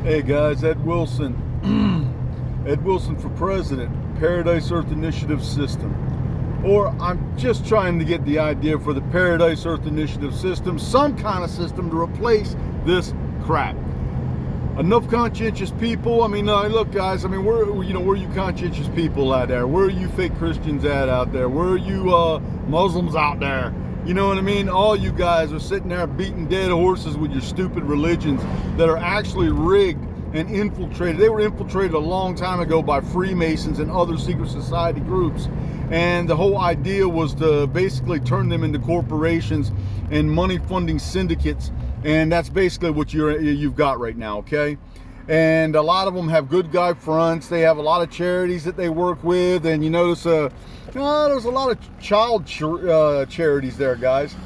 Hey guys, Ed Wilson. Ed Wilson for president, Paradise Earth Initiative system. Or I'm just trying to get the idea for the Paradise Earth Initiative system, some kind of system to replace this crap. Enough conscientious people. I mean, look guys, I mean, where are you conscientious people out there? Where are you fake Christians at out there? Where are you Muslims out there? You know what I mean? All you guys are sitting there beating dead horses with your stupid religions that are actually rigged and infiltrated. They were infiltrated a long time ago by Freemasons and other secret society groups. And the whole idea was to basically turn them into corporations and money funding syndicates. And that's basically what you've got right now, okay? And a lot of them have good guy fronts. They have a lot of charities that they work with. And you notice there's a lot of child charities there, guys.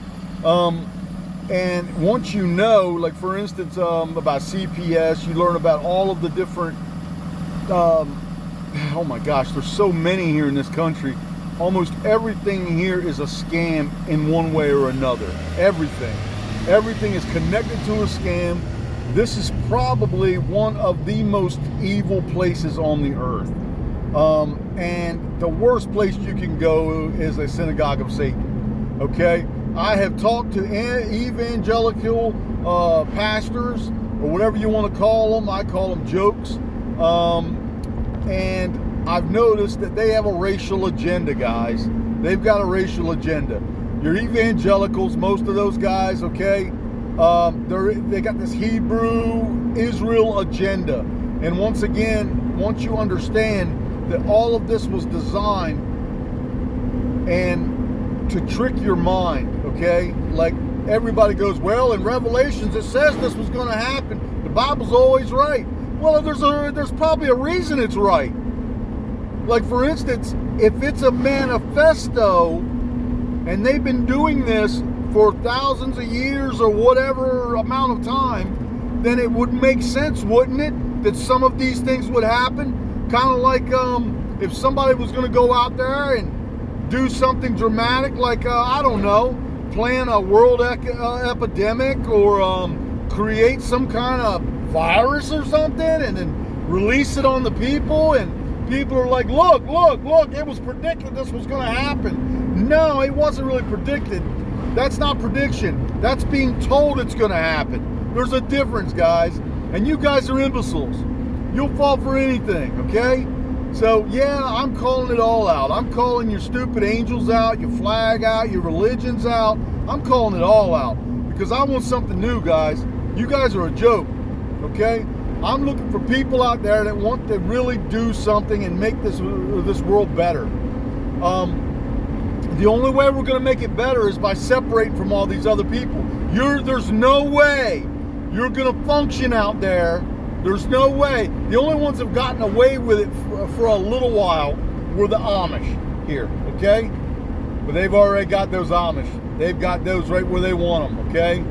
And once you know, like for instance, about CPS, you learn about all of the different, oh my gosh, there's so many here in this country. Almost everything here is a scam in one way or another. Everything is connected to a scam. This is probably one of the most evil places on the earth. And the worst place you can go is a synagogue of Satan. Okay? I have talked to evangelical pastors, or whatever you want to call them. I call them jokes. And I've noticed that they have a racial agenda, guys. They've got a racial agenda. Your evangelicals, most of those guys, okay, they got this Hebrew Israel agenda. And once again, once you understand that all of this was designed and to trick your mind, okay? Like everybody goes, well, in Revelations it says this was going to happen. The Bible's always right. Well, there's probably a reason it's right. Like for instance, if it's a manifesto and they've been doing this for thousands of years or whatever amount of time, then it would make sense, wouldn't it, that some of these things would happen? Kind of like if somebody was going to go out there and do something dramatic, like, I don't know, plan a world epidemic or create some kind of virus or something and then release it on the people, and people are like, look, it was predicted this was going to happen. No, it wasn't really predicted. That's not prediction. That's being told it's going to happen. There's a difference, guys. And you guys are imbeciles. You'll fall for anything, okay? So, yeah, I'm calling it all out. I'm calling your stupid angels out, your flag out, your religions out. I'm calling it all out because I want something new, guys. You guys are a joke, okay? I'm looking for people out there that want to really do something and make this world better. The only way we're going to make it better is by separating from all these other people. There's no way you're going to function out there. There's no way. The only ones that have gotten away with it for a little while were the Amish here, okay? But they've already got those Amish. They've got those right where they want them, okay?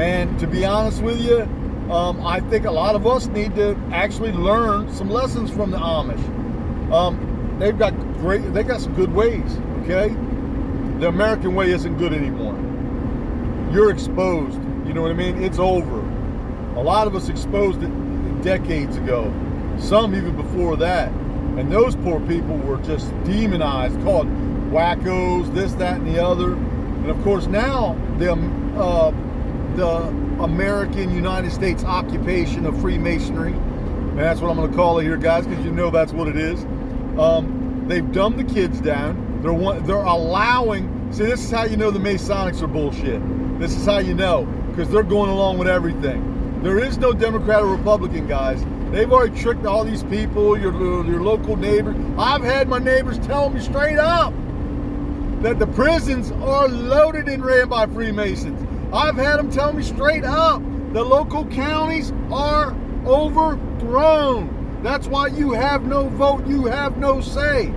And to be honest with you, I think a lot of us need to actually learn some lessons from the Amish. They got some good ways, okay? The American way isn't good anymore. You're exposed. You know what I mean? It's over. A lot of us exposed it decades ago. Some even before that. And those poor people were just demonized, called wackos, this, that, and the other. And of course now, the American United States occupation of Freemasonry, and that's what I'm going to call it here, guys, because you know that's what it is. They've dumbed the kids down. They're allowing. See, this is how you know the Masonics are bullshit. This is how you know, because they're going along with everything. There is no Democrat or Republican, guys. They've already tricked all these people, your local neighbors. I've had my neighbors tell me straight up that the prisons are loaded and ran by Freemasons. I've had them tell me straight up the local counties are overthrown. That's why you have no vote, you have no say.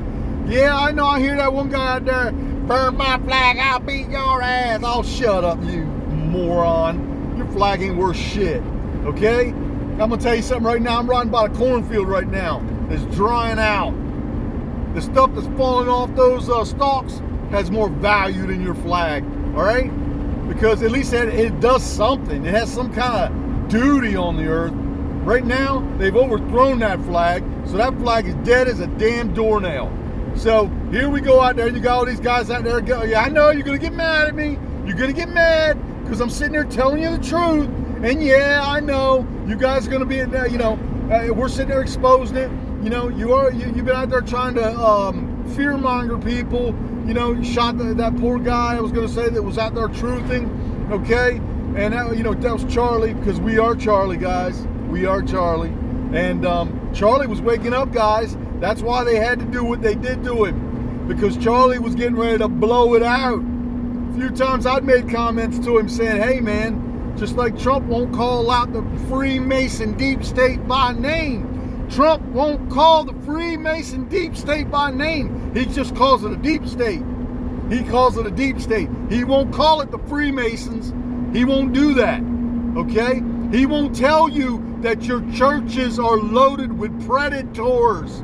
Yeah, I know, I hear that one guy out there, burn my flag, I'll beat your ass. Oh, shut up, you moron. Your flag ain't worth shit, okay? I'm gonna tell you something right now. I'm riding by a cornfield right now. It's drying out. The stuff that's falling off those stalks has more value than your flag, all right? Because at least it does something. It has some kind of duty on the earth. Right now, they've overthrown that flag, so that flag is dead as a damn doornail. So here we go out there, and you got all these guys out there go, yeah, I know you're going to get mad at me. You're going to get mad because I'm sitting there telling you the truth. And yeah, I know you guys are going to be, we're sitting there exposing it. You've been out there trying to fear-monger people. Shot that poor guy, I was going to say, that was out there truthing, okay? And that was Charlie, because we are Charlie, guys. We are Charlie. And Charlie was waking up, guys. That's why they had to do what they did to him, because Charlie was getting ready to blow it out. A few times I'd made comments to him saying, hey, man, just like Trump won't call out the Freemason deep state by name, Trump won't call the Freemason deep state by name. He just calls it a deep state. He calls it a deep state. He won't call it the Freemasons. He won't do that, okay? He won't tell you that your churches are loaded with predators,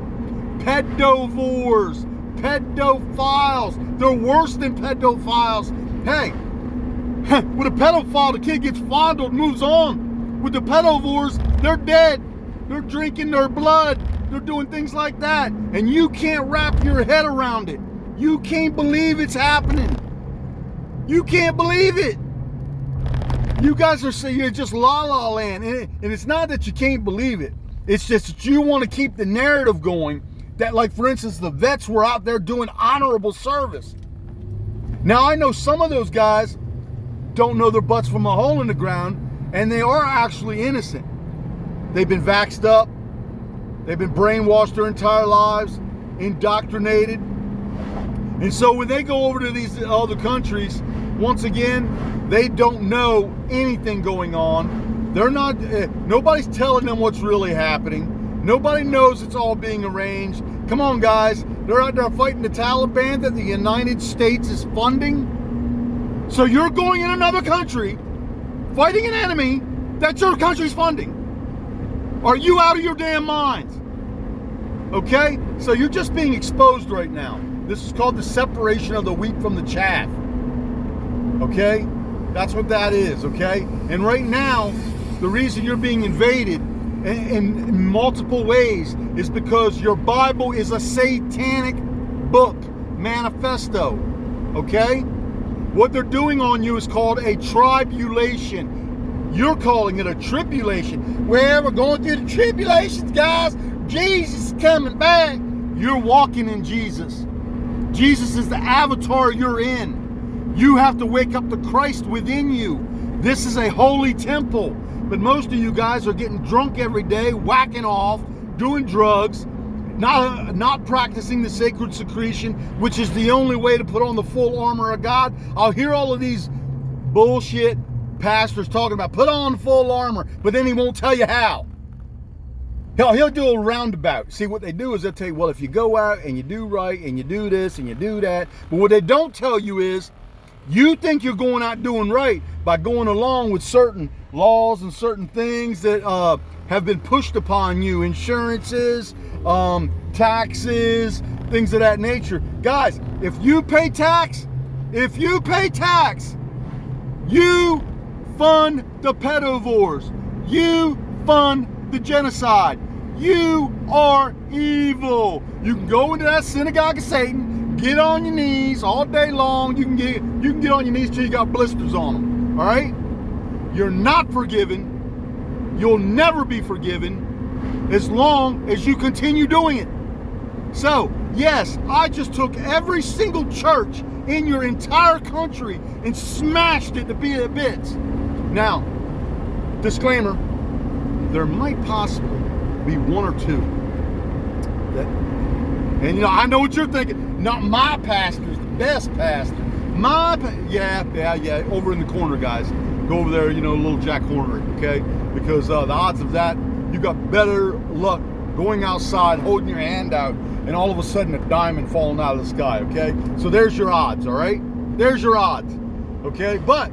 pedovores, pedophiles. They're worse than pedophiles. Hey, with a pedophile, the kid gets fondled, moves on. With the pedovores, they're dead. They're drinking their blood. They're doing things like that. And you can't wrap your head around it. You can't believe it's happening. You can't believe it. You guys are saying you're just la-la land. And it's not that you can't believe it. It's just that you want to keep the narrative going that, like, for instance, the vets were out there doing honorable service. Now, I know some of those guys don't know their butts from a hole in the ground, and they are actually innocent. They've been vaxxed up. They've been brainwashed their entire lives, indoctrinated. And so when they go over to these other countries, once again, they don't know anything going on. They're not, nobody's telling them what's really happening. Nobody knows it's all being arranged. Come on, guys. They're out there fighting the Taliban that the United States is funding. So you're going in another country, fighting an enemy that your country's funding. Are you out of your damn minds? Okay? So you're just being exposed right now. This is called the separation of the wheat from the chaff. Okay? That's what that is, okay? And right now, the reason you're being invaded in multiple ways is because your Bible is a satanic book, manifesto, okay? What they're doing on you is called a tribulation. You're calling it a tribulation. Well, we're going through the tribulations, guys. Jesus is coming back. You're walking in Jesus. Jesus is the avatar you're in. You have to wake up to Christ within you. This is a holy temple. But most of you guys are getting drunk every day, whacking off, doing drugs, not practicing the sacred secretion, which is the only way to put on the full armor of God. I'll hear all of these bullshit pastors talking about put on full armor, but then he won't tell you how. He'll do a roundabout. See, what they do is they'll tell you, well, if you go out and you do right and you do this and you do that, but what they don't tell you is you think you're going out doing right by going along with certain laws and certain things that have been pushed upon you, insurances, taxes, things of that nature. Guys, if you pay tax, you fund the pedovores. You fund the genocide. You are evil. You can go into that synagogue of Satan, get on your knees all day long. You can get on your knees till you got blisters on them. All right? You're not forgiven. You'll never be forgiven as long as you continue doing it. So, yes, I just took every single church in your entire country and smashed it to bits. Now, disclaimer, there might possibly be one or two that, and I know what you're thinking, not my pastor's the best pastor. Yeah, over in the corner, guys. Go over there, little Jack Horner, okay? Because the odds of that, you got better luck going outside, holding your hand out, and all of a sudden a diamond falling out of the sky, okay? So there's your odds, all right? There's your odds, okay? But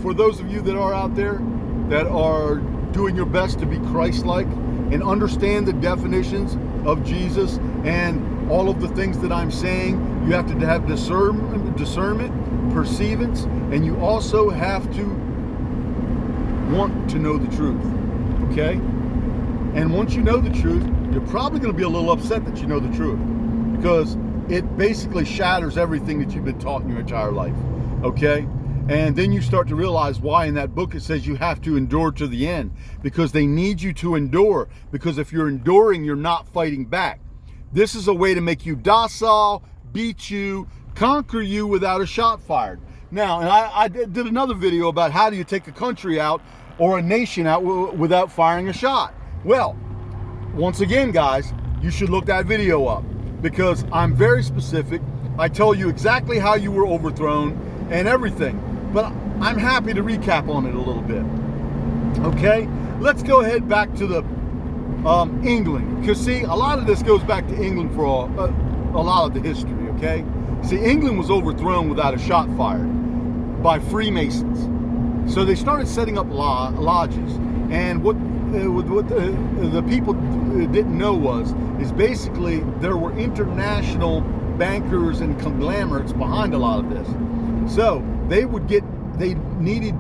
for those of you that are out there that are doing your best to be Christ-like and understand the definitions of Jesus and all of the things that I'm saying, you have to have discernment, perceivance, and you also have to want to know the truth, okay? And once you know the truth, you're probably going to be a little upset that you know the truth, because it basically shatters everything that you've been taught in your entire life, okay? And then you start to realize why in that book it says you have to endure to the end, because they need you to endure, because if you're enduring, you're not fighting back. This is a way to make you docile, beat you, conquer you without a shot fired. Now, and I did another video about how do you take a country out or a nation out without firing a shot. Well, once again, guys, you should look that video up, because I'm very specific. I tell you exactly how you were overthrown and everything, but I'm happy to recap on it a little bit. Okay, let's go ahead back to the England, because see, a lot of this goes back to England for a lot of the history. Okay, see, England was overthrown without a shot fired by Freemasons, so they started setting up lodges, and what the people didn't know is basically there were international bankers and conglomerates behind a lot of this. So they needed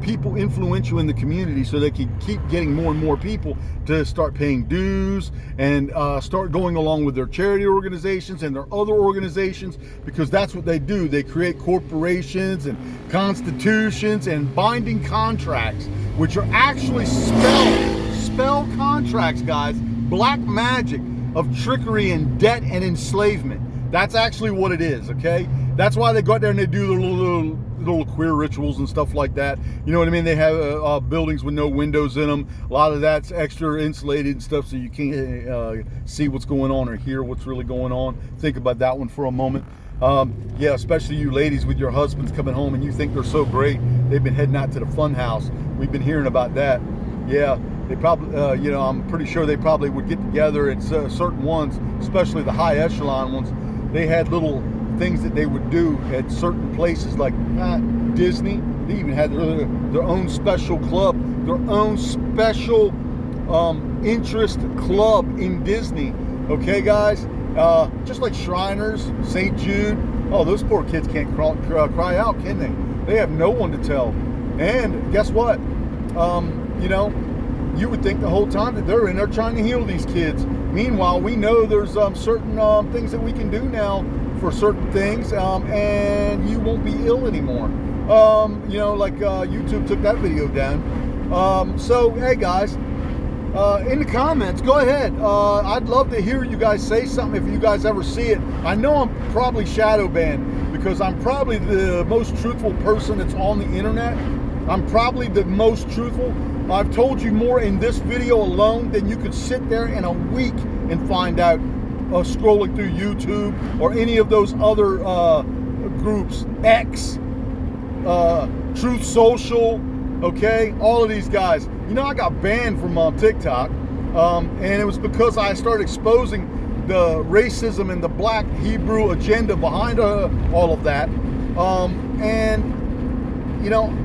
people influential in the community so they could keep getting more and more people to start paying dues and start going along with their charity organizations and their other organizations, because that's what they do. They create corporations and constitutions and binding contracts, which are actually spell contracts, guys. Black magic of trickery and debt and enslavement. That's actually what it is, okay? That's why they go out there and they do their little queer rituals and stuff like that. You know what I mean? They have buildings with no windows in them. A lot of that's extra insulated and stuff, so you can't see what's going on or hear what's really going on. Think about that one for a moment. Yeah, especially you ladies with your husbands coming home and you think they're so great. They've been heading out to the fun house. We've been hearing about that. Yeah, they probably, you know, I'm pretty sure they probably would get together at certain ones, especially the high echelon ones. They had little things that they would do at certain places like Disney. They even had their own special club, their own special interest club in Disney. Okay, guys? Just like Shriners, St. Jude. Oh, those poor kids can't cry out, can they? They have no one to tell. And guess what? You know, you would think the whole time that they're in there trying to heal these kids. Meanwhile, we know there's certain things that we can do now for certain things, and you won't be ill anymore. You know, like YouTube took that video down. So, hey guys, in the comments, go ahead. I'd love to hear you guys say something if you guys ever see it. I know I'm probably shadow banned because I'm probably the most truthful person that's on the internet. I'm probably the most truthful. I've told you more in this video alone than you could sit there in a week and find out scrolling through YouTube or any of those other groups, X, Truth Social, okay, all of these guys. You know, I got banned from TikTok, and it was because I started exposing the racism and the black Hebrew agenda behind all of that, and you know,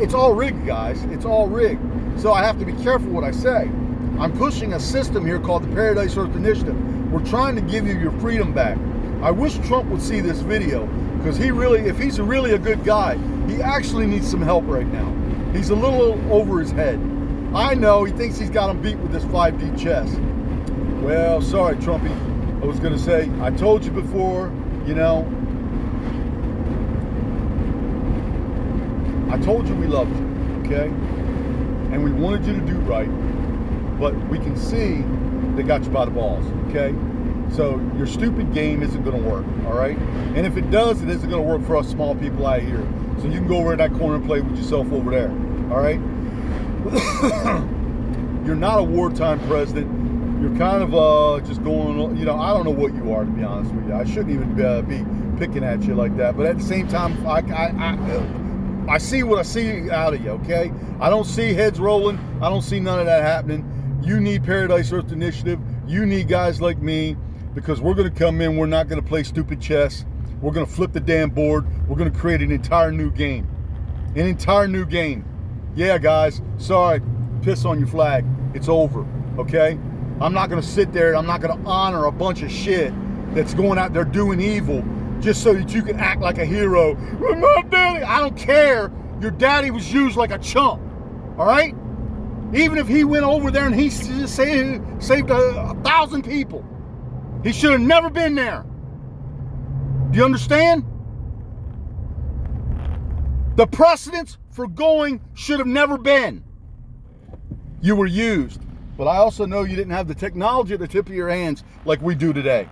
it's all rigged, guys. It's all rigged. So I have to be careful what I say. I'm pushing a system here called the Paradise Earth Initiative. We're trying to give you your freedom back. I wish Trump would see this video, because he really, if he's really a good guy, he actually needs some help right now. He's a little over his head. I know he thinks he's got him beat with this 5D chess. Well, sorry, Trumpy. I was going to say, I told you before, you know, I told you we loved you, okay? And we wanted you to do right, but we can see they got you by the balls, okay? So your stupid game isn't going to work, all right? And if it does, it isn't going to work for us small people out here. So you can go over in that corner and play with yourself over there, all right? You're not a wartime president. You're kind of just going, you know, I don't know what you are, to be honest with you. I shouldn't even be picking at you like that. But at the same time, I see what I see out of you, okay? I don't see heads rolling. I don't see none of that happening. You need Paradise Earth Initiative. You need guys like me, because we're going to come in. We're not going to play stupid chess. We're going to flip the damn board. We're going to create an entire new game. An entire new game. Yeah, guys. Sorry. Piss on your flag. It's over, okay? I'm not going to sit there and I'm not going to honor a bunch of shit that's going out there doing evil just so that you can act like a hero. My daddy, I don't care. Your daddy was used like a chump, all right? Even if he went over there and he saved 1,000 people, he should have never been there. Do you understand? The precedence for going should have never been. You were used. But I also know you didn't have the technology at the tip of your hands like we do today.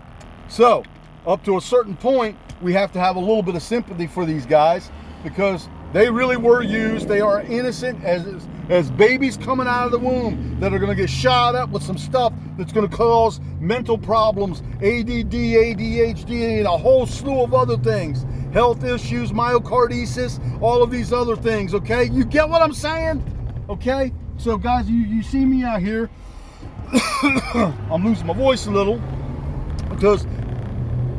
So, up to a certain point, we have to have a little bit of sympathy for these guys because they really were used. They are innocent as babies coming out of the womb that are going to get shot up with some stuff that's going to cause mental problems, ADD, ADHD, and a whole slew of other things. Health issues, myocarditis, all of these other things, okay? You get what I'm saying? Okay? So guys, you see me out here. I'm losing my voice a little because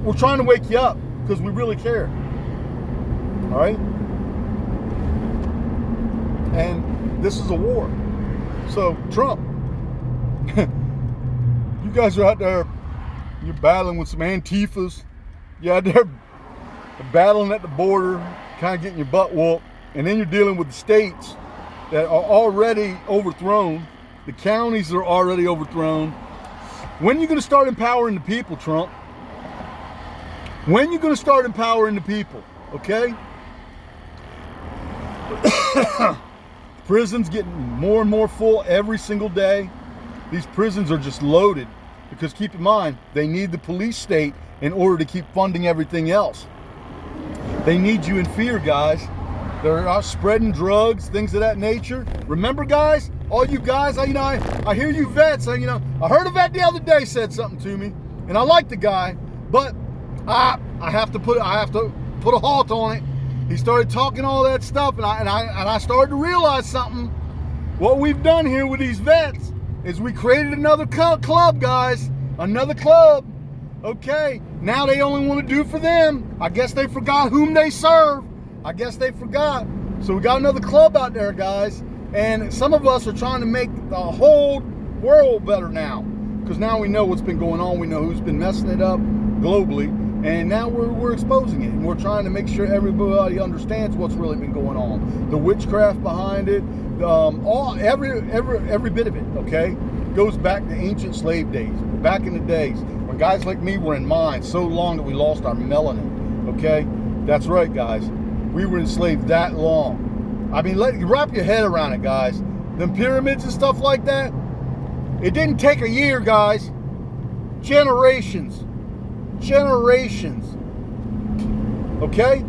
we're trying to wake you up because we really care. All right? And this is a war. So Trump, you guys are out there, you're battling with some Antifas. You're out there battling at the border, kind of getting your butt whooped. And then you're dealing with the states that are already overthrown. The counties are already overthrown. When are you going to start empowering the people, Trump? When are you going to start empowering the people? Okay? Prisons getting more and more full every single day. These prisons are just loaded because keep in mind, they need the police state in order to keep funding everything else. They need you in fear, guys. They're out spreading drugs, things of that nature. Remember, guys, all you guys, I hear you vets. I heard a vet the other day said something to me, and I like the guy, but I have to put a halt on it. He started talking all that stuff, and I started to realize something. What we've done here with these vets is we created another club, guys. Another club. Okay, now they only want to do for them. I guess they forgot whom they serve. I guess they forgot. So we got another club out there, guys. And some of us are trying to make the whole world better now. Because now we know what's been going on. We know who's been messing it up globally. And now we're exposing it. And we're trying to make sure everybody understands what's really been going on. The witchcraft behind it. Every bit of it, okay? Goes back to ancient slave days. Back in the days when guys like me were in mines so long that we lost our melanin, okay? That's right, guys. We were enslaved that long. I mean, wrap your head around it, guys. Them pyramids and stuff like that, it didn't take a year, guys. Generations. Okay?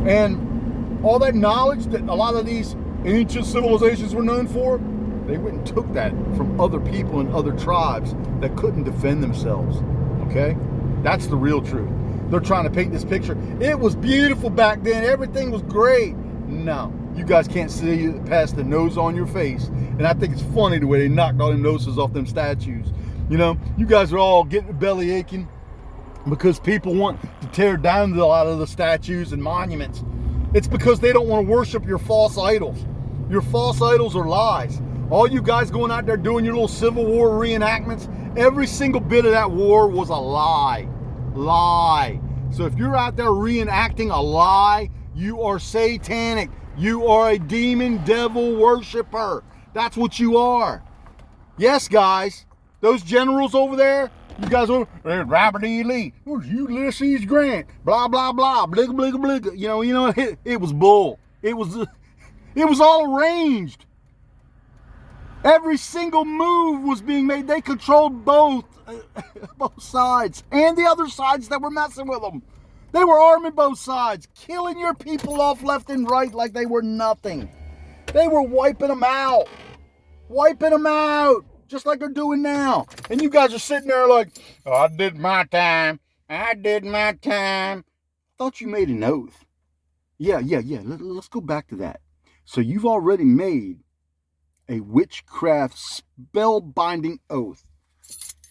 And all that knowledge that a lot of these ancient civilizations were known for, they went and took that from other people and other tribes that couldn't defend themselves. Okay? That's the real truth. They're trying to paint this picture. It was beautiful back then. Everything was great. No, you guys can't see past the nose on your face. And I think it's funny the way they knocked all them noses off them statues. You guys are all getting belly aching because people want to tear down a lot of the statues and monuments. It's because they don't want to worship your false idols. Your false idols are lies. All you guys going out there doing your little Civil War reenactments, every single bit of that war was a lie. So if you're out there reenacting a lie, you are satanic. You are a demon devil worshiper. That's what you are. Yes, guys. Those generals over there, you guys are Robert E. Lee, where's Ulysses Grant, blah blah blah, bligga bligga bligga. It was bull. It was all arranged. Every single move was being made. They controlled both sides and the other sides that were messing with them. They were arming both sides, killing your people off left and right like they were nothing. They were wiping them out, just like they're doing now. And you guys are sitting there like, oh, I did my time. Thought you made an oath. Yeah. Let's go back to that. So you've already made a witchcraft spell-binding oath.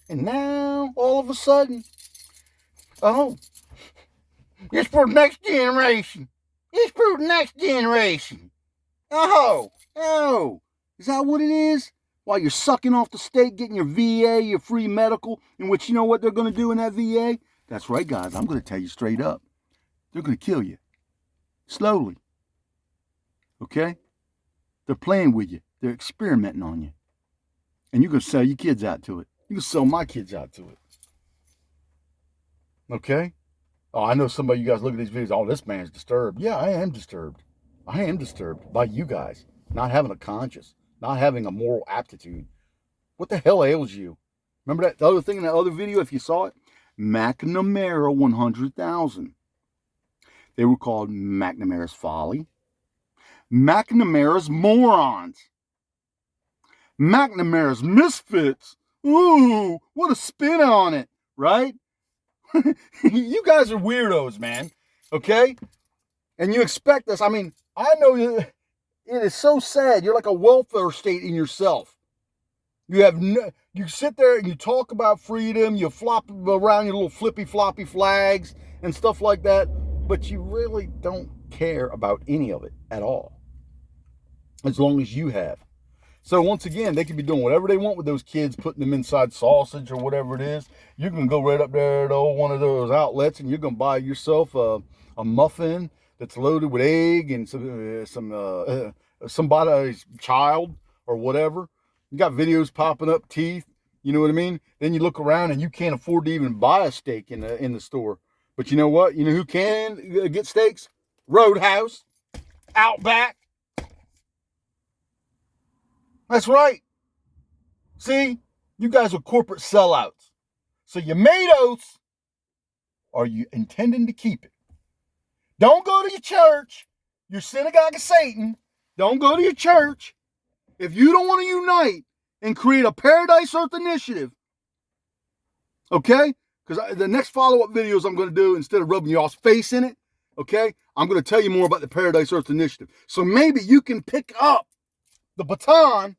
And now, all of a sudden, oh, it's for the next generation. Oh, is that what it is? While you're sucking off the state, getting your VA, your free medical, in which you know what they're going to do in that VA? That's right, guys. I'm going to tell you straight up. They're going to kill you. Slowly. Okay? They're playing with you. They're experimenting on you. And you're going to sell your kids out to it. You can sell my kids out to it. Okay? Oh, I know some of you guys look at these videos. Oh, this man's disturbed. Yeah, I am disturbed. I am disturbed by you guys not having a conscience, not having a moral aptitude. What the hell ails you? Remember that the other thing in that other video, if you saw it? McNamara 100,000. They were called McNamara's Folly, McNamara's Morons, McNamara's Misfits. Ooh, what a spin on it, right? You guys are weirdos, man. Okay? And you expect us. I mean, I know it is so sad. You're like a welfare state in yourself. You sit there and you talk about freedom, you flop around your little flippy floppy flags and stuff like that, but you really don't care about any of it at all. As long as you have. So once again, they could be doing whatever they want with those kids, putting them inside sausage or whatever it is. You can go right up there to one of those outlets and you're going to buy yourself a muffin that's loaded with egg and somebody's child or whatever. You got videos popping up, teeth, you know what I mean? Then you look around and you can't afford to even buy a steak in the store. But you know what? You know who can get steaks? Roadhouse, Outback. That's right. See, you guys are corporate sellouts. So you made oaths. Are you intending to keep it? Don't go to your church, your synagogue of Satan. Don't go to your church. If you don't want to unite and create a Paradise Earth initiative, okay? Because the next follow-up videos I'm going to do, instead of rubbing y'all's face in it, okay, I'm going to tell you more about the Paradise Earth initiative. So maybe you can pick up the baton.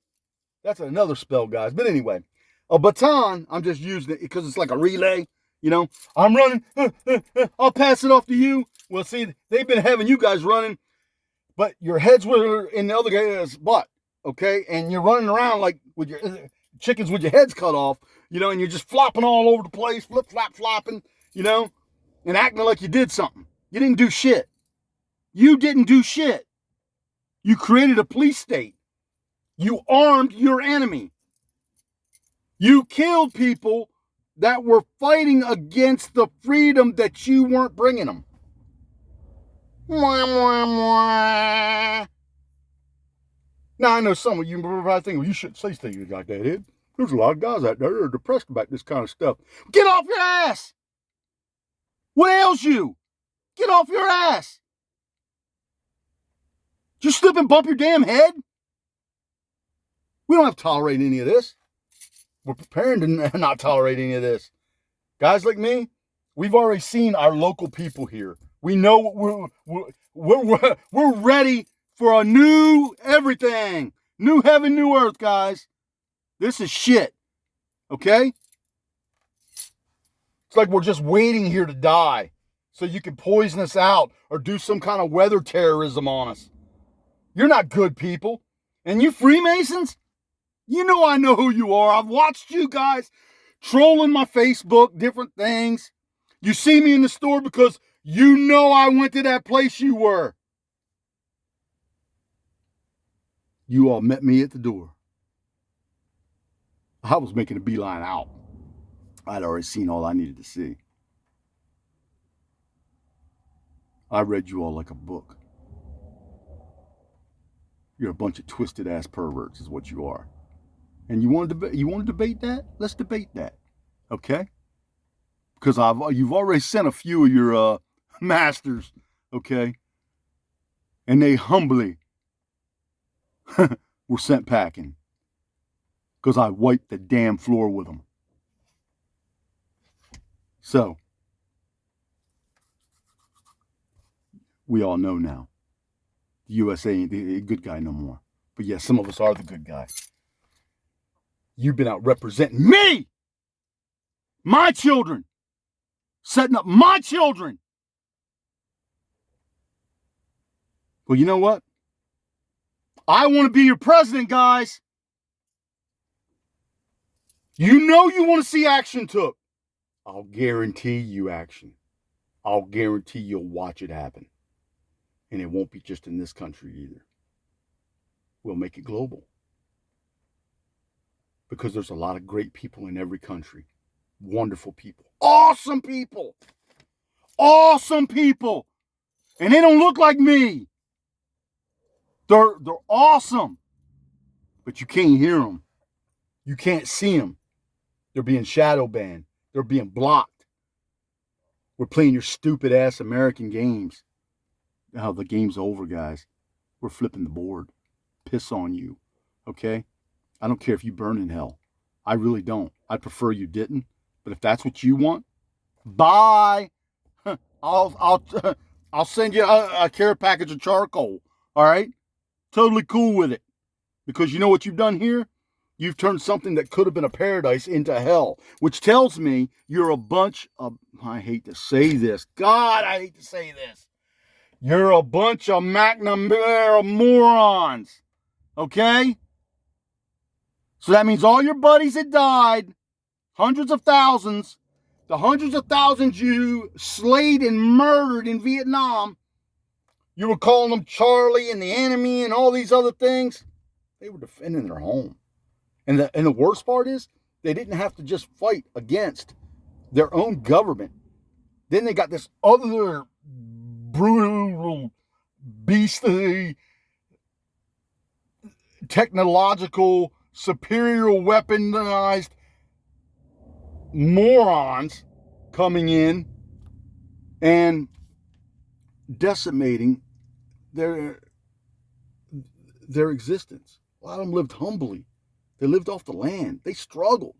That's another spell, guys. But anyway, a baton, I'm just using it because it's like a relay. You know, I'm running. I'll pass it off to you. Well, see, they've been having you guys running, but your heads were in the other guy's butt, okay? And you're running around like with your chickens with your heads cut off, you know, and you're just flopping all over the place, flopping, you know, and acting like you did something. You didn't do shit. You didn't do shit. You created a police state. You armed your enemy. You killed people that were fighting against the freedom that you weren't bringing them. Mwah, mwah, mwah. Now, I know some of you probably think, well, you shouldn't say things like that, Ed. There's a lot of guys out there that are depressed about this kind of stuff. Get off your ass! What ails you? Get off your ass! Did you slip and bump your damn head? We don't have to tolerate any of this. We're preparing to not tolerate any of this. Guys like me, we've already seen our local people here. We know what we're ready for a new everything. New heaven, new earth, guys. This is shit. Okay? It's like we're just waiting here to die so you can poison us out or do some kind of weather terrorism on us. You're not good people. And you Freemasons, you know I know who you are. I've watched you guys trolling my Facebook, different things. You see me in the store because you know I went to that place you were. You all met me at the door. I was making a beeline out. I'd already seen all I needed to see. I read you all like a book. You're a bunch of twisted ass perverts is what you are. And you want to debate that? Let's debate that. Okay? Because you've already sent a few of your masters, okay? And they humbly were sent packing. Because I wiped the damn floor with them. So, we all know now. The USA ain't the good guy no more. But yes, some of us are the good guy. You've been out representing me! My children! Setting up my children! Well, you know what? I want to be your president, guys. You know you want to see action took. I'll guarantee you action. I'll guarantee you'll watch it happen. And it won't be just in this country either. We'll make it global. Because there's a lot of great people in every country. Wonderful people. Awesome people. Awesome people. And they don't look like me. They're awesome. But you can't hear them. You can't see them. They're being shadow banned. They're being blocked. We're playing your stupid ass American games. Now the game's over, guys. We're flipping the board. Piss on you. Okay? I don't care if you burn in hell. I really don't. I'd prefer you didn't. But if that's what you want, bye. I'll send you a care package of charcoal. All right? Totally cool with it. Because you know what you've done here? You've turned something that could have been a paradise into hell, which tells me you're a bunch of, I hate to say this. God, I hate to say this. You're a bunch of McNamara morons. Okay? So that means all your buddies that died, hundreds of thousands, the hundreds of thousands you slayed and murdered in Vietnam, you were calling them Charlie and the enemy and all these other things. They were defending their home. And the worst part is, they didn't have to just fight against their own government. Then they got this other brutal, beastly, technological, superior weaponized morons coming in and decimating their existence. A lot of them lived humbly. They lived off the land. They struggled.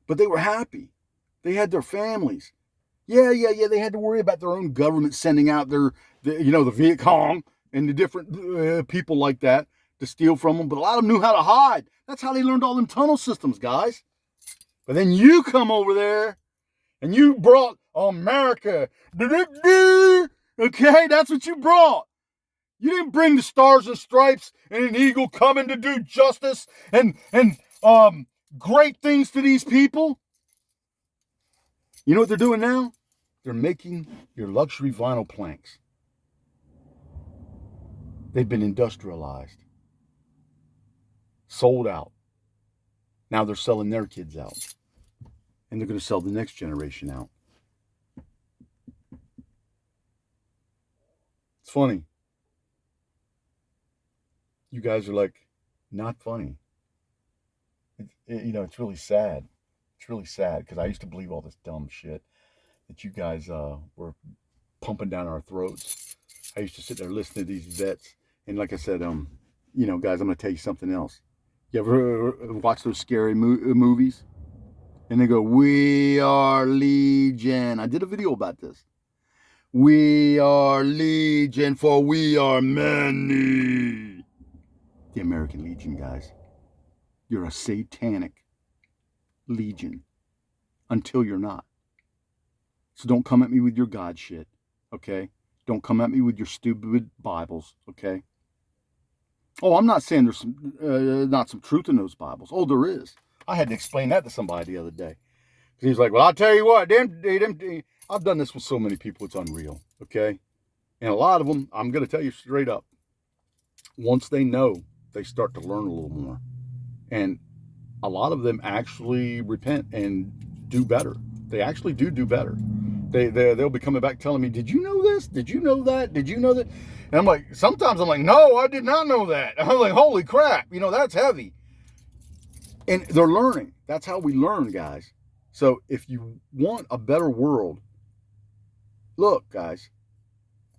But they were happy. They had their families. Yeah. They had to worry about their own government sending out the Viet Cong and the different people like that to steal from them. But a lot of them knew how to hide. That's how they learned all them tunnel systems, guys. But then you come over there and you brought America. Okay, that's what you brought. You didn't bring the stars and stripes and an eagle coming to do justice and great things to these people. You know what they're doing now? They're making your luxury vinyl planks. They've been industrialized. Sold out. Now they're selling their kids out. And they're going to sell the next generation out. It's funny. You guys are like, not funny. It's really sad. It's really sad because I used to believe all this dumb shit that you guys were pumping down our throats. I used to sit there listening to these vets. And like I said, guys, I'm going to tell you something else. You ever watch those scary movies? And they go, "We are Legion." I did a video about this. "We are Legion, for we are many." The American Legion, guys. You're a satanic legion until you're not. So don't come at me with your God shit, okay? Don't come at me with your stupid Bibles, okay? Oh, I'm not saying there's not some truth in those Bibles. Oh, there is. I had to explain that to somebody the other day. He's like, "Well, I'll tell you what, I've done this with so many people, it's unreal, okay? And a lot of them, I'm going to tell you straight up, once they know, they start to learn a little more. And a lot of them actually repent and do better. They actually do better. They'll be coming back telling me, "Did you know this? Did you know that? Did you know that?" And I'm like, sometimes I'm like, "No, I did not know that." I'm like, "Holy crap, that's heavy." And they're learning. That's how we learn, guys. So if you want a better world, look, guys,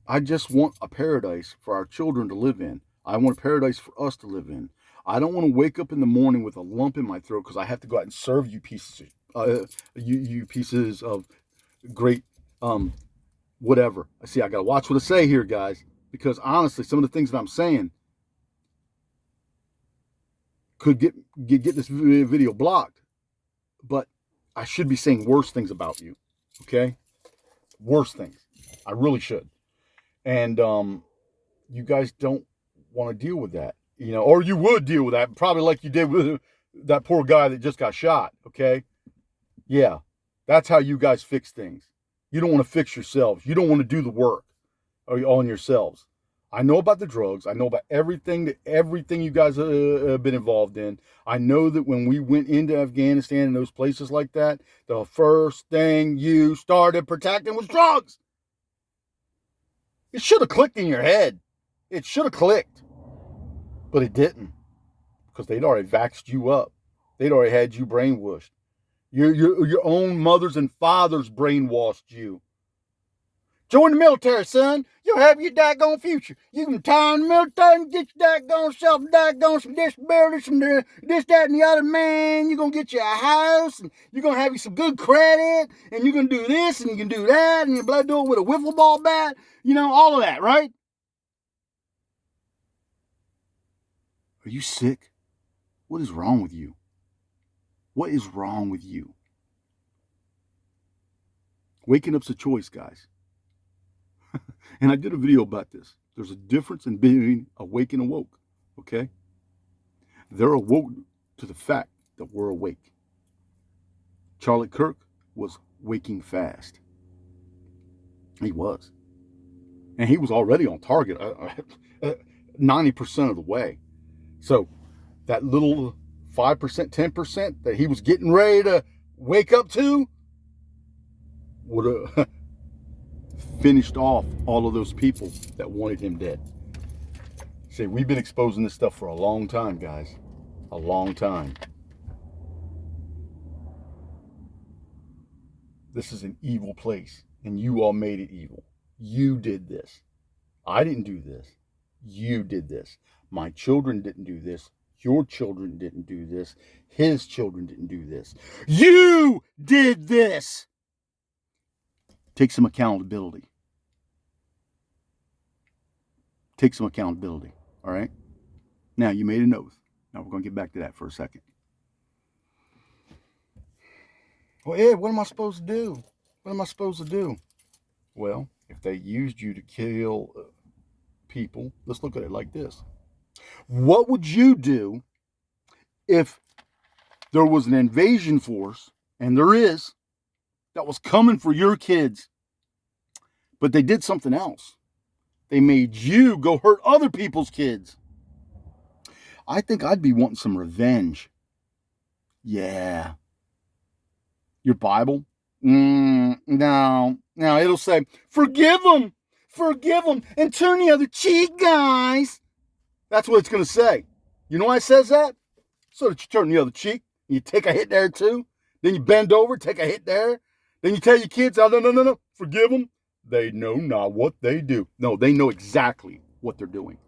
I just want a paradise for our children to live in. I want a paradise for us to live in. I don't want to wake up in the morning with a lump in my throat because I have to go out and serve you pieces, you pieces of great, whatever. I got to watch what I say here, guys, because honestly, some of the things that I'm saying could get this video blocked, but I should be saying worse things about you, okay? Worse things. I really should. And you guys don't want to deal with that, or you would deal with that, probably like you did with that poor guy that just got shot, okay? Yeah, that's how you guys fix things. You don't want to fix yourselves. You don't want to do the work on yourselves. I know about the drugs. I know about everything you guys have been involved in. I know that when we went into Afghanistan and those places like that, the first thing you started protecting was drugs. It should have clicked in your head. It should have clicked. But it didn't. Because they'd already vaxxed you up. They'd already had you brainwashed. Your own mothers and fathers brainwashed you. Join the military, son. You'll have your daggone future. You can retire in the military and get your daggone self some disability, some this, that, and the other, man. You're going to get you a house, and you're going to have you some good credit, and you're going to do this, and you can do that, and you're going to do it with a wiffle ball bat. All of that, right? Are you sick? What is wrong with you? What is wrong with you? Waking up's a choice, guys. And I did a video about this. There's a difference in being awake and awoke, okay? They're awoke to the fact that we're awake. Charlie Kirk was waking fast. He was. And he was already on target 90% of the way. So that little 5%, 10% that he was getting ready to wake up to would have finished off all of those people that wanted him dead. See, we've been exposing this stuff for a long time, guys. A long time. This is an evil place, and you all made it evil. You did this. I didn't do this. You did this. My children didn't do this. Your children didn't do this. His children didn't do this. You did this. Take some accountability. Take some accountability. All right? Now, you made an oath. Now, we're going to get back to that for a second. Well, Ed, what am I supposed to do? What am I supposed to do? Well, if they used you to kill people, let's look at it like this. What would you do if there was an invasion force, and there is, that was coming for your kids, but they did something else? They made you go hurt other people's kids. I think I'd be wanting some revenge. Yeah. Your Bible? No, it'll say, forgive them, and turn the other cheek, guys. That's what it's going to say. You know why it says that? So that you turn the other cheek, and you take a hit there too. Then you bend over, take a hit there. Then you tell your kids, oh, no, forgive them. They know not what they do. No, they know exactly what they're doing.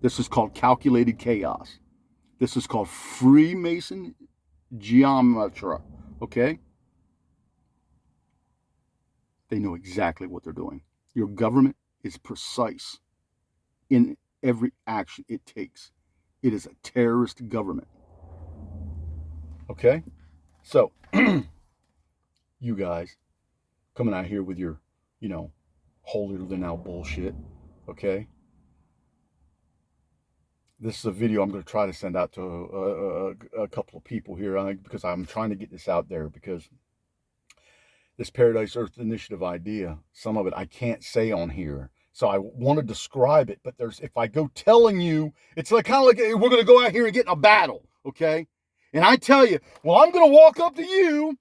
This is called calculated chaos. This is called Freemason geometry, okay? They know exactly what they're doing. Your government is precise in every action it takes. It is a terrorist government. Okay? So, you guys coming out here with your, holier than thou bullshit, okay? This is a video I'm going to try to send out to a couple of people here because I'm trying to get this out there, because this Paradise Earth Initiative idea, some of it I can't say on here. So I want to describe it, but if I go telling you, it's like kind of like we're going to go out here and get in a battle, okay? And I tell you, well, I'm going to walk up to you.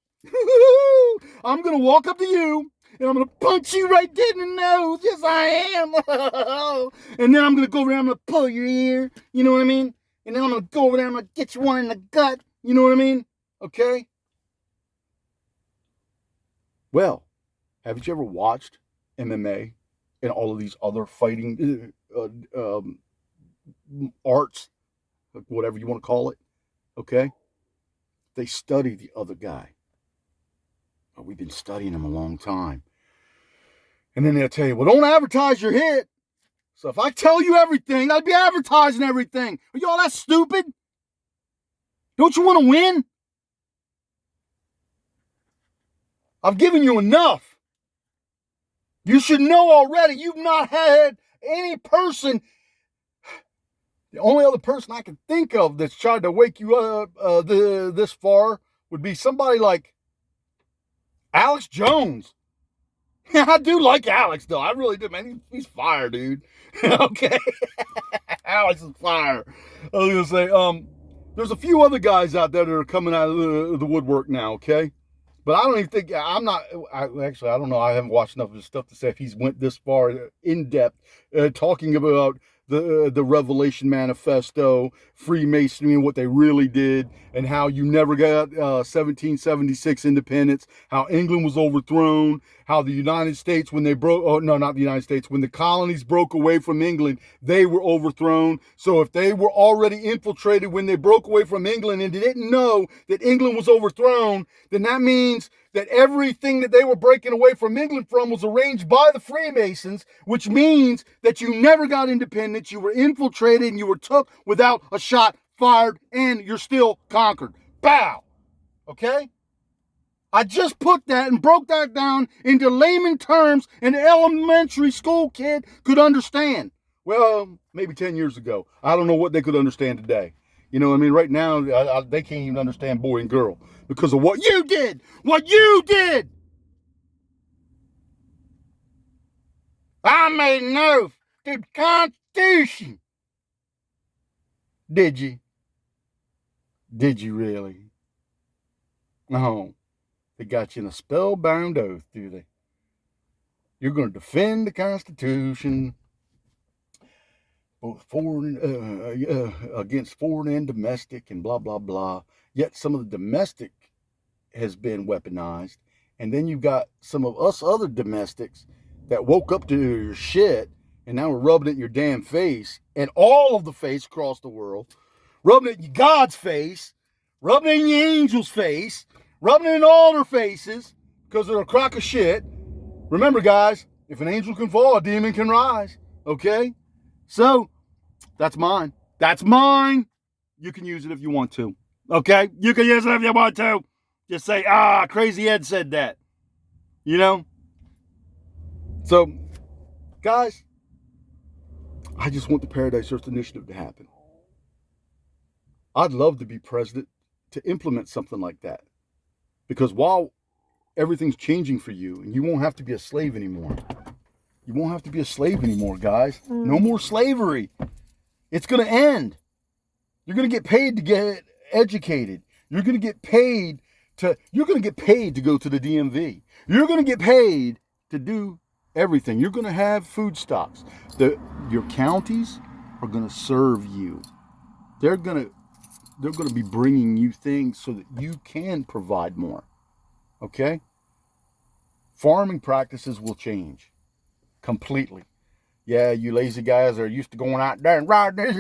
I'm going to walk up to you, and I'm going to punch you right dead in the nose. Yes, I am. And then I'm going to go over there, I'm going to pull your ear. You know what I mean? And then I'm going to go over there, I'm going to get you one in the gut. You know what I mean? Okay? Well, haven't you ever watched MMA and all of these other fighting arts, whatever you want to call it? Okay? They study the other guy. Well, we've been studying him a long time. And then they'll tell you, well, don't advertise your hit. So if I tell you everything, I'd be advertising everything. Are you all that stupid? Don't you want to win? I've given you enough. You should know already. You've not had any person. The only other person I can think of that's tried to wake you up this far would be somebody like Alex Jones. I do like Alex, though. I really do, man. He's fire, dude. Okay. Alex is fire. I was going to say, there's a few other guys out there that are coming out of the woodwork now, okay? But I don't even think, actually, I don't know. I haven't watched enough of his stuff to say if he's went this far in depth talking about the Revelation Manifesto, Freemasonry, and what they really did, and how you never got 1776 independence, how England was overthrown, how the United States, when they broke, oh no, not the United States, when the colonies broke away from England, they were overthrown. So if they were already infiltrated when they broke away from England and didn't know that England was overthrown, then that means that everything that they were breaking away from England from was arranged by the Freemasons, which means that you never got independence, you were infiltrated, and you were took without a shot fired, and you're still conquered. Bow! Okay? I just put that and broke that down into layman terms an elementary school kid could understand. Well, maybe 10 years ago. I don't know what they could understand today. You know what I mean? Right now, they can't even understand boy and girl because of what you did. What you did! I made an oath to the Constitution. Did you? Did you really? No. They got you in a spellbound oath, do they? You're going to defend the Constitution both foreign against foreign and domestic and blah, blah, blah. Yet some of the domestic has been weaponized. And then you've got some of us other domestics that woke up to your shit and now we're rubbing it in your damn face and all of the face across the world, rubbing it in God's face, rubbing it in the angel's face, rubbing it in all their faces because they're a crock of shit. Remember, guys, if an angel can fall, a demon can rise. Okay? So, that's mine. That's mine. You can use it if you want to. Okay? You can use it if you want to. Just say, Crazy Ed said that. You know? So, guys, I just want the Paradise Earth Initiative to happen. I'd love to be president to implement something like that. Because while everything's changing for you, and you won't have to be a slave anymore. You won't have to be a slave anymore, guys. No more slavery. It's going to end. You're going to get paid to get educated. You're going to get paid to go to the DMV. You're going to get paid to do everything. You're going to have food stocks. Your counties are going to serve you. They're going to be bringing you things so that you can provide more. Okay? Farming practices will change completely. Yeah, you lazy guys are used to going out there and riding this.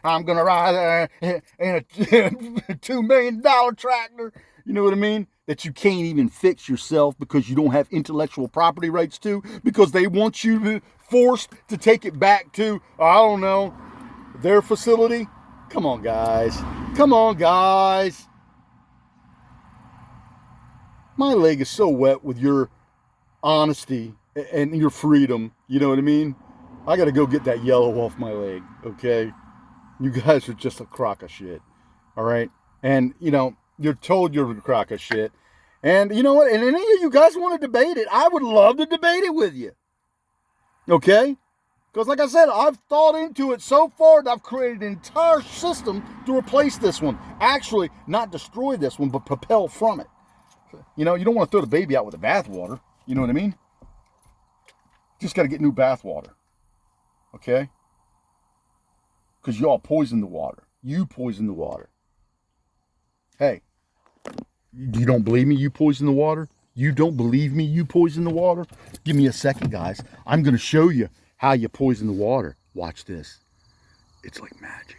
I'm going to ride in a $2 million tractor. You know what I mean? That you can't even fix yourself because you don't have intellectual property rights to, because they want you to forced to take it back to, I don't know, their facility. Come on, guys. Come on, guys. My leg is so wet with your honesty and your freedom. You know what I mean? I got to go get that yellow off my leg, okay? You guys are just a crock of shit, all right? And, you know, you're told you're a crock of shit. And you know what? And any of you guys want to debate it, I would love to debate it with you, okay? Because like I said, I've thought into it so far that I've created an entire system to replace this one. Actually, not destroy this one, but propel from it. You know, you don't want to throw the baby out with the bathwater. You know what I mean? Just got to get new bathwater. Okay? Because y'all poison the water. You poison the water. Hey, you don't believe me? You poison the water? You don't believe me? You poison the water? Give me a second, guys. I'm going to show you how you poison the water. Watch this. It's like magic.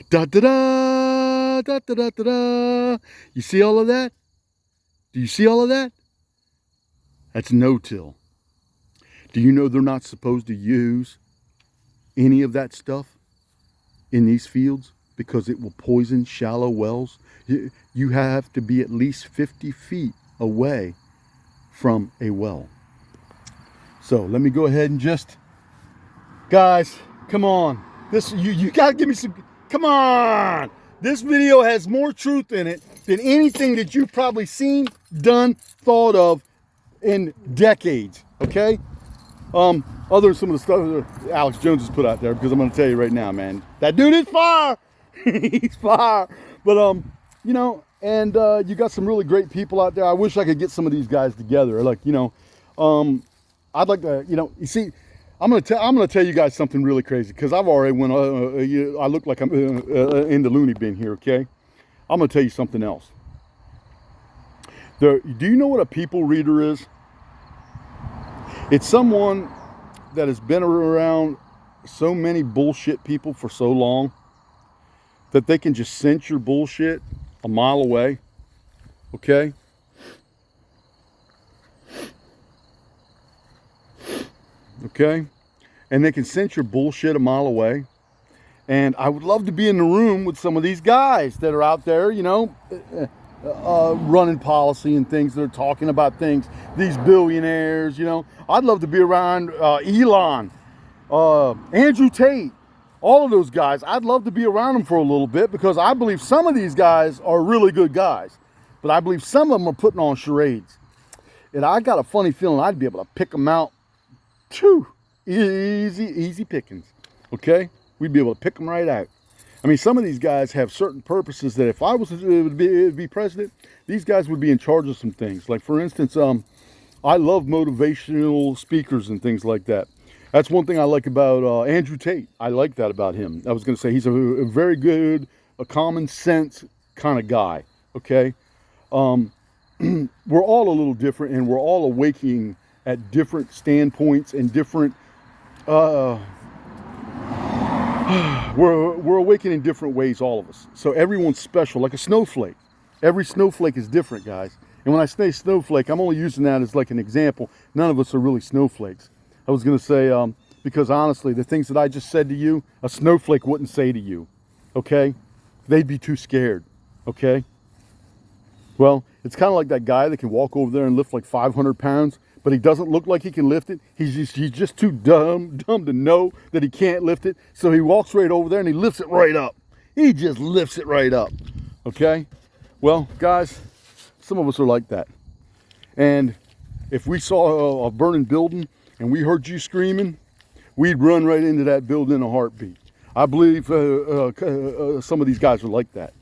Da da da da da da da da. You see all of that? Do you see all of that? That's no-till. Do you know they're not supposed to use any of that stuff in these fields because it will poison shallow wells? You have to be at least 50 feet away from a well. So let me go ahead and just, guys, come on. This you gotta give me some. Come on. This video has more truth in it than anything that you've probably seen, done, thought of in decades, okay? Other than some of the stuff that Alex Jones has put out there, because I'm going to tell you right now, man, that dude is fire. He's fire. But, you know, and you got some really great people out there. I wish I could get some of these guys together. Like, you know, I'd like to, you know, you see, I'm gonna tell you guys something really crazy, because I've already went. I look like I'm in the loony bin here. Okay, I'm gonna tell you something else. Do you know what a people reader is? It's someone that has been around so many bullshit people for so long that they can just sense your bullshit a mile away. Okay. Okay, and they can sense your bullshit a mile away. And I would love to be in the room with some of these guys that are out there, you know, running policy and things, that are talking about things, these billionaires, you know. I'd love to be around Elon, Andrew Tate, all of those guys. I'd love to be around them for a little bit, because I believe some of these guys are really good guys, but I believe some of them are putting on charades. And I got a funny feeling I'd be able to pick them out. Easy pickings. Okay, we'd be able to pick them right out. I mean, some of these guys have certain purposes that if I was to be president, these guys would be in charge of some things. Like, for instance, I love motivational speakers and things like that. That's one thing I like about Andrew Tate. I like that about him. I was going to say he's a very good, a common sense kind of guy. Okay, we're all a little different, and we're all awakening at different standpoints and different, we're awakening in different ways, all of us. So everyone's special, like a snowflake. Every snowflake is different, guys. And when I say snowflake, I'm only using that as like an example. None of us are really snowflakes. I was gonna say, because honestly, the things that I just said to you, a snowflake wouldn't say to you, okay? They'd be too scared, okay? Well, it's kind of like that guy that can walk over there and lift like 500 pounds, but he doesn't look like he can lift it. He's just too dumb to know that he can't lift it. So he walks right over there and he lifts it right up. He just lifts it right up. Okay? Well, guys, some of us are like that. And if we saw a burning building and we heard you screaming, we'd run right into that building in a heartbeat. I believe some of these guys are like that.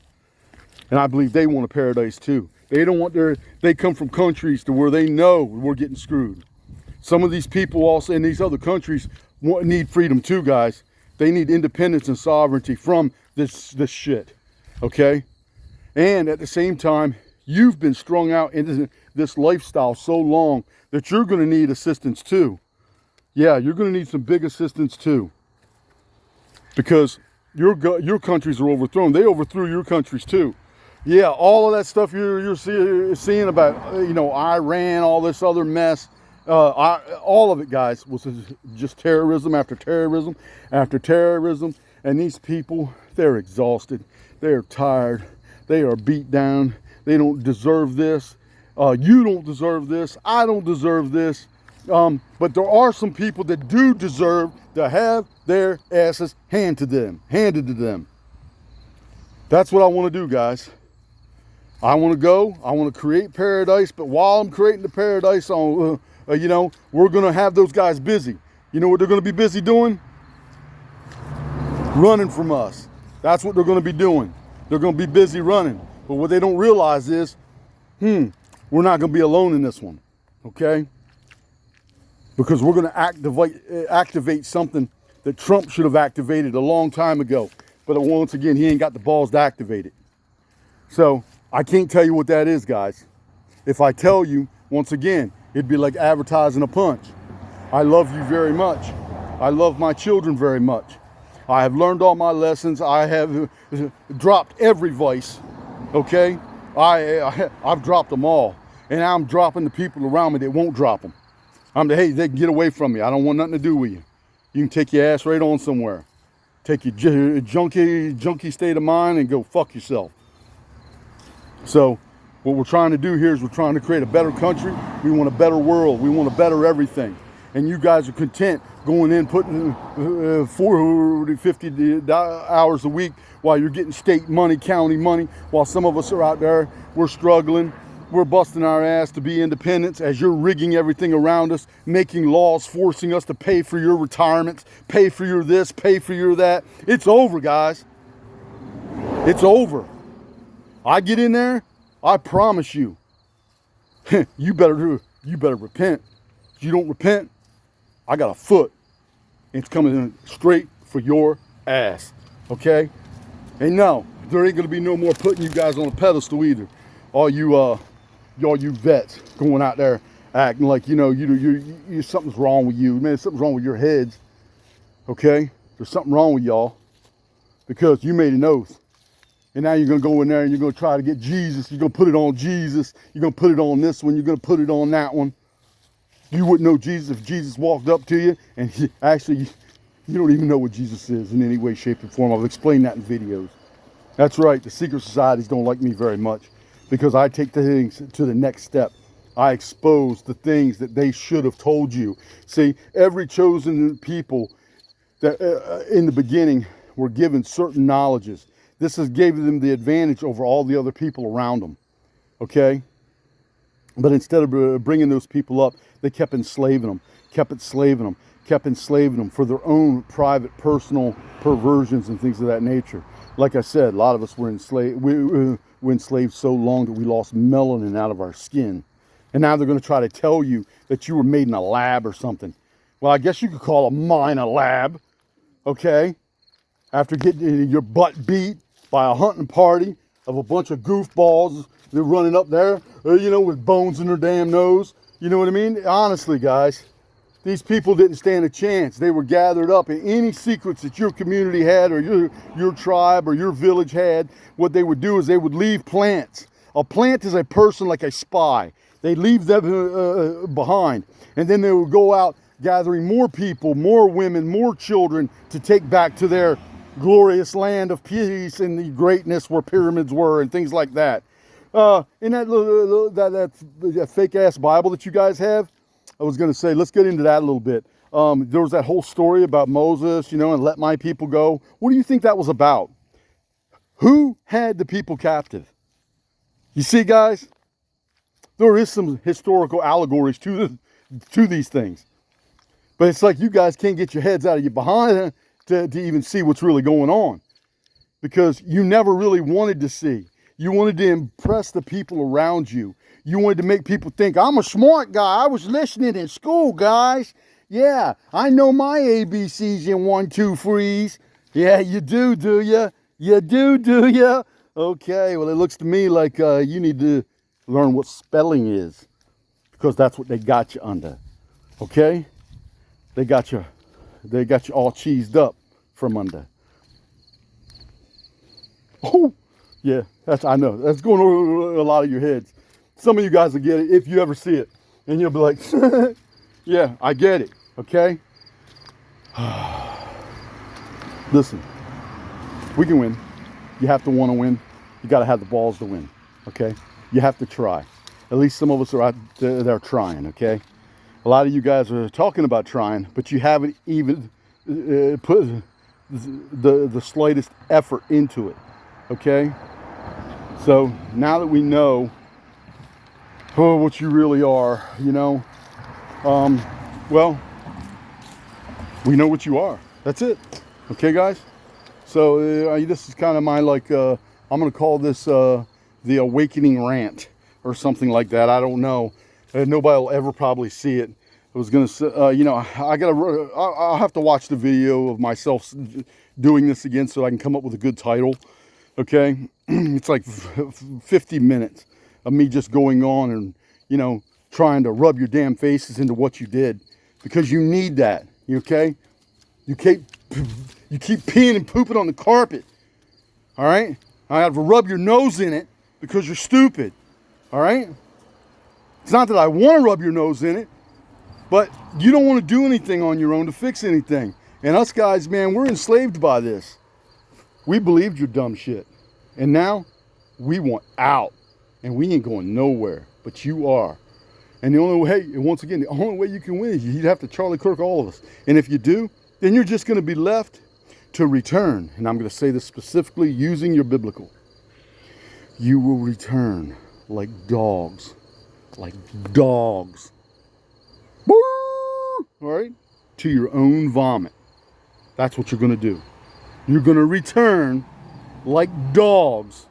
And I believe they want a paradise too. They don't want they come from countries to where they know we're getting screwed. Some of these people also in these other countries need freedom too, guys. They need independence and sovereignty from this shit, okay? And at the same time, you've been strung out into this lifestyle so long that you're gonna need assistance too. Yeah, you're gonna need some big assistance too. Because your countries are overthrown. They overthrew your countries too. Yeah, all of that stuff you're seeing about, you know, Iran, all this other mess, all of it, guys, was just terrorism after terrorism after terrorism. And these people, they're exhausted. They're tired. They are beat down. They don't deserve this. You don't deserve this. I don't deserve this. But there are some people that do deserve to have their asses handed to them. That's what I want to do, guys. I want to go. I want to create paradise. But while I'm creating the paradise, you know, we're going to have those guys busy. You know what they're going to be busy doing? Running from us. That's what they're going to be doing. They're going to be busy running. But what they don't realize is, we're not going to be alone in this one. Okay? Because we're going to activate something that Trump should have activated a long time ago. But once again, he ain't got the balls to activate it. So I can't tell you what that is, guys. If I tell you, once again, it'd be like advertising a punch. I love you very much. I love my children very much. I have learned all my lessons. I have dropped every vice, okay? I've dropped them all. And I'm dropping the people around me that won't drop them. Hey, they can get away from me. I don't want nothing to do with you. You can take your ass right on somewhere. Take your junky state of mind and go fuck yourself. So what we're trying to do here is we're trying to create a better country. We want a better world. We want to better everything. And you guys are content going in, putting 450 hours a week while you're getting state money, county money, while some of us are out there, we're struggling. we're busting our ass to be independent as you're rigging everything around us, making laws, forcing us to pay for your retirements, pay for your this, pay for your that. It's over, guys. It's over. I get in there, I promise you, you better repent. If you don't repent, I got a foot. It's coming straight for your ass. Okay? And no, there ain't gonna be no more putting you guys on a pedestal either. All you vets going out there acting like, you know, you something's wrong with you. Man, something's wrong with your heads. Okay? There's something wrong with y'all because you made an oath. And now you're going to go in there and you're going to try to get Jesus. You're going to put it on Jesus. You're going to put it on this one. You're going to put it on that one. You wouldn't know Jesus if Jesus walked up to you. And actually, you don't even know what Jesus is in any way, shape, or form. I've explained that in videos. That's right. The secret societies don't like me very much because I take the things to the next step. I expose the things that they should have told you. See, every chosen people that in the beginning were given certain knowledges. This has gave them the advantage over all the other people around them, okay? But instead of bringing those people up, they kept enslaving them for their own private, personal perversions and things of that nature. Like I said, a lot of us were enslaved. We were enslaved so long that we lost melanin out of our skin. And now they're going to try to tell you that you were made in a lab or something. Well, I guess you could call mine a lab, okay? After getting your butt beat by a hunting party of a bunch of goofballs. They're running up there, you know, with bones in their damn nose. You know what I mean? Honestly, guys, these people didn't stand a chance. They were gathered up, and any secrets that your community had or your tribe or your village had, what they would do is they would leave plants. A plant is a person like a spy. They leave them behind, and then they would go out gathering more people, more women, more children to take back to their glorious land of peace and the greatness where pyramids were and things like that. In that fake ass Bible that you guys have, I was going to say, let's get into that a little bit. There was that whole story about Moses, you know, and let my people go. What do you think that was about? Who had the people captive? You see, guys, there is some historical allegories to these things. But it's like you guys can't get your heads out of your behind to even see what's really going on, because you never really wanted to see. You wanted to impress the people around you. You wanted to make people think, I'm a smart guy. I was listening in school, guys. Yeah, I know my ABCs in 1, 2, 3s. Yeah, you do you? You do you? Okay, well, it looks to me like you need to learn what spelling is, because that's what they got you under. Okay? They got you all cheesed up from under. Oh, yeah, I know. That's going over a lot of your heads. Some of you guys will get it if you ever see it. And you'll be like, yeah, I get it, okay? Listen, we can win. You have to want to win. You got to have the balls to win, okay? You have to try. At least some of us are out there trying, okay? A lot of you guys are talking about trying, but you haven't even put the slightest effort into it, okay? So now that we know what you really are, you know, well, we know what you are. That's it. Okay, guys? So this is kind of my, like, I'm going to call this the awakening rant or something like that. I don't know. Nobody will ever probably see it. I was going to say, you know, I'll have to watch the video of myself doing this again so I can come up with a good title. Okay? It's like 50 minutes of me just going on and, you know, trying to rub your damn faces into what you did, because you need that. Okay? You keep peeing and pooping on the carpet. All right? I have to rub your nose in it because you're stupid. All right? It's not that I want to rub your nose in it, but you don't want to do anything on your own to fix anything. And us guys, man, we're enslaved by this. We believed your dumb shit. And now we want out. And we ain't going nowhere. But you are. And the only way, and once again, the only way you can win is you'd have to Charlie Kirk all of us. And if you do, then you're just going to be left to return. And I'm going to say this specifically using your biblical. You will return like dogs. Like dogs. Woo! All right? To your own vomit. That's what you're going to do. You're going to return like dogs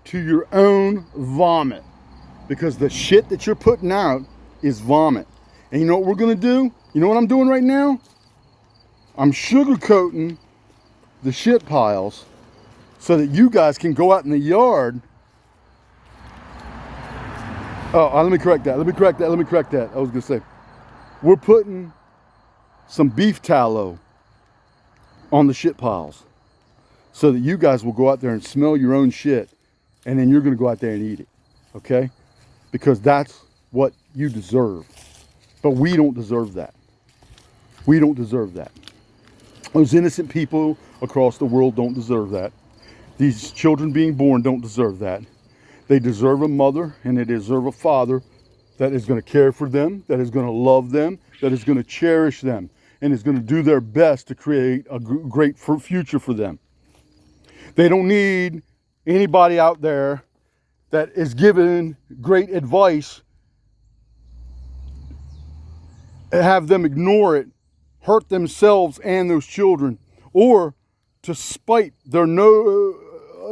to your own vomit. Because the shit that you're putting out is vomit. And you know what we're going to do? You know what I'm doing right now? I'm sugarcoating the shit piles so that you guys can go out in the yard. Let me correct that. I was going to say, we're putting some beef tallow on the shit piles so that you guys will go out there and smell your own shit, and then you're going to go out there and eat it. Okay? Because that's what you deserve. But we don't deserve that. We don't deserve that. Those innocent people across the world don't deserve that. These children being born don't deserve that. They deserve a mother and they deserve a father that is going to care for them, that is going to love them, that is going to cherish them, and is going to do their best to create a great future for them. They don't need anybody out there that is giving great advice and have them ignore it, hurt themselves and those children, or to spite their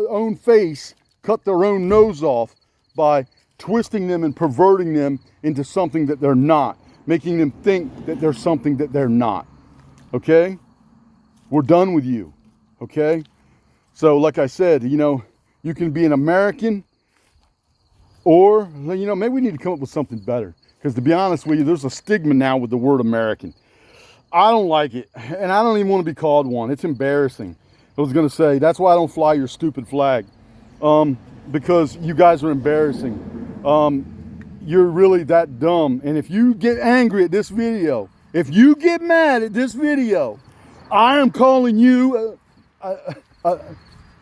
own face, cut their own nose off by twisting them and perverting them into something that they're not, making them think that they're something that they're not. Okay? We're done with you. Okay? So like I said, you know, you can be an American, or, you know, maybe we need to come up with something better. Because to be honest with you, there's a stigma now with the word American. I don't like it, and I don't even want to be called one. It's embarrassing. I was going to say, that's why I don't fly your stupid flag. Because you guys are embarrassing. You're really that dumb. And if you get angry at this video, if you get mad at this video, I am calling you a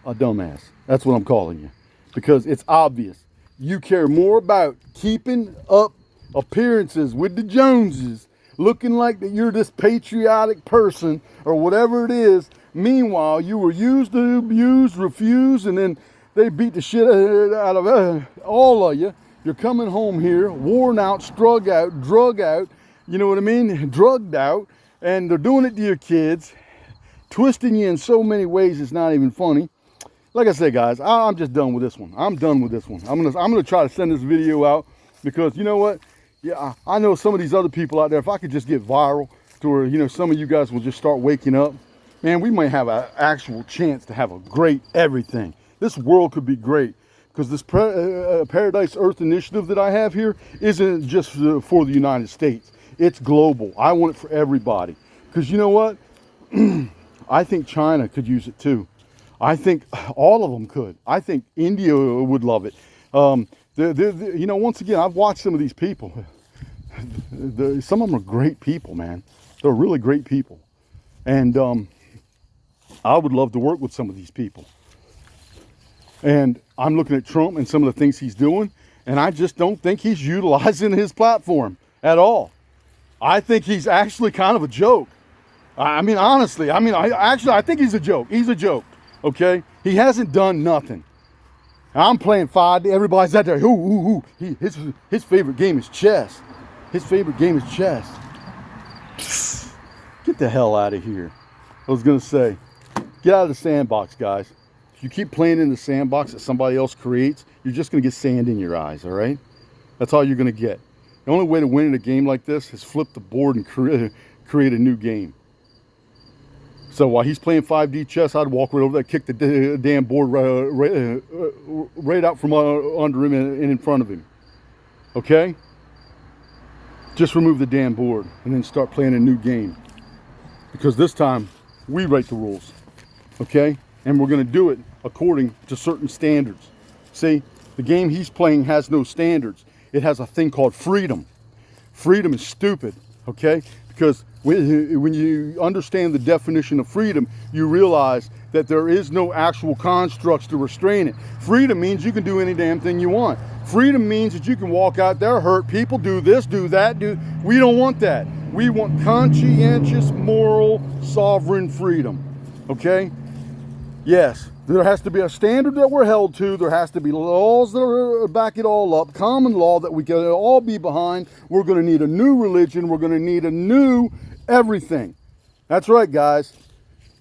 dumbass. That's what I'm calling you. Because it's obvious. You care more about keeping up appearances with the Joneses, looking like that you're this patriotic person or whatever it is. Meanwhile, you were used, abused, refused, and then they beat the shit out of all of you. You're coming home here, worn out, strung out, drug out, you know what I mean? Drugged out, and they're doing it to your kids, twisting you in so many ways it's not even funny. Like I said, guys, I'm just done with this one. I'm done with this one. I'm gonna try to send this video out because you know what? Yeah, I know some of these other people out there, if I could just get viral to where, you know, some of you guys will just start waking up, man, we might have an actual chance to have a great everything. This world could be great because this Paradise Earth initiative that I have here isn't just for the United States. It's global. I want it for everybody because you know what? I think China could use it too. I think all of them could. I think India would love it. You know, once again, I've watched some of these people. Some of them are great people, man. They're really great people. And I would love to work with some of these people. And I'm looking at Trump and some of the things he's doing, and I just don't think he's utilizing his platform at all. I think he's actually kind of a joke. I mean, honestly, I think he's a joke. He's a joke, okay? He hasn't done nothing. I'm playing 5D. Everybody's out there. His favorite game is chess. His favorite game is chess. Get the hell out of here. I was going to say, get out of the sandbox, guys. If you keep playing in the sandbox that somebody else creates, you're just going to get sand in your eyes, all right? That's all you're going to get. The only way to win in a game like this is flip the board and create a new game. So while he's playing 5D chess, I'd walk right over there, kick the damn board right out from under him and in front of him. Okay? Just remove the damn board and then start playing a new game. Because this time, we write the rules. Okay? And we're going to do it according to certain standards. See, the game he's playing has no standards. It has a thing called freedom. Freedom is stupid. Okay? Because when you understand the definition of freedom, you realize that there is no actual constructs to restrain it. Freedom means you can do any damn thing you want. Freedom means that you can walk out there, hurt people, do this, do that. We don't want that. We want conscientious, moral, sovereign freedom. Okay? Yes, there has to be a standard that we're held to. There has to be laws that back it all up, common law that we can all be behind. We're going to need a new religion. We're going to need a new everything. That's right, guys.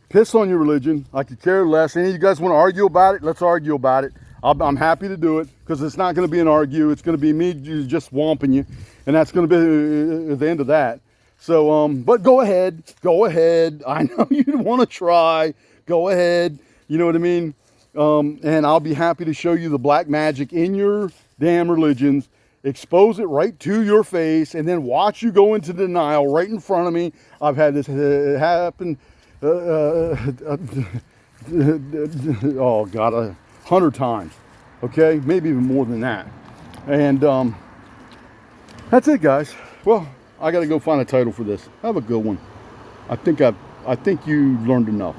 Piss on your religion. I could care less. Any of you guys want to argue about it? Let's argue about it. I'm happy to do it because it's not going to be an argue. It's going to be me just swamping you, and that's going to be the end of that. So, but go ahead. Go ahead. I know you want to try. Go ahead. You know what I mean? And I'll be happy to show you the black magic in your damn religions, expose it right to your face, and then watch you go into denial right in front of me. I've had this happen, oh God, 100 times, okay? Maybe even more than that. And that's it, guys. Well, I got to go find a title for this. Have a good one. I think you learned enough.